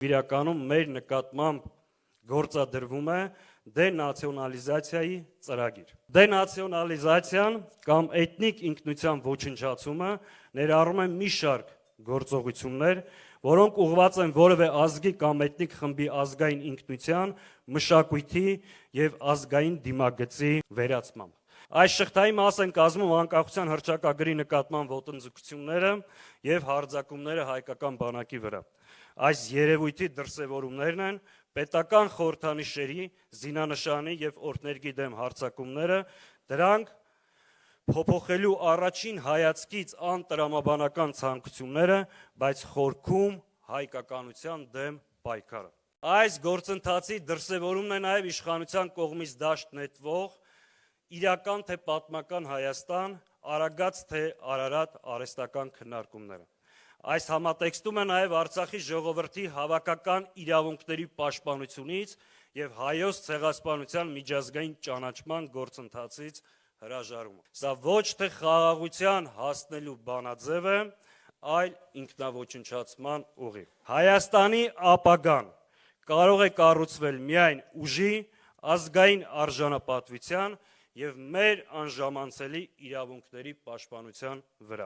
Իրականում մեր նկատմամբ գործադրվում է դենացիոնալիզացիայի ծրագիր։ Դենացիոնալիզացիան կամ էթնիկ ինքնության ոչնչացումը ներառում է մի շարք գործողություններ, որոնք ուղղված են որևէ ազգի կամ էթնիկ խմբի ազգային ինքնության, մշակույթի եւ ազգային դիմագծի վերացմամբ։ Այս շղթայի մաս են կազմում անկախության հռչակագրի նկատմամբ ոտնձգությունները եւ հարձակումները հայկական բանակի վրա։ Այս երևույթի դրսևորումներն են պետական խորհրդանիշերի, զինանշանի եւ օրդներգի դեմ հարձակումները, դրանք փոփոխելու առաջին հայացքից անտրամաբանական ցանկությունները, բայց խորքում հայկականության դեմ պայքարը։ Այս գործընթացի դրսևորումն է նաեւ իշխանության կողմից դաշտ նետվող իրական թե պատմական Հայաստան, Արագած թե Արարատ արհեստական քննարկումները։ Այս համատեքստում է նաև Արցախի ժողովրդի հավաքական իրավունքների պաշտպանությունից եւ հայոց ցեղասպանության միջազգային ճանաչման գործընթացից հրաժարումը։ Սա ոչ թե խաղաղության հասնելու բանաձև է, այլ ինքնաոչնչացման ուղի։ Հայաստանի ապագան կարող է կառուցվել միայն ուժի, ազգային արժանապատվության եւ մեր անժամանցելի իրավունքների պաշտպանության վրա։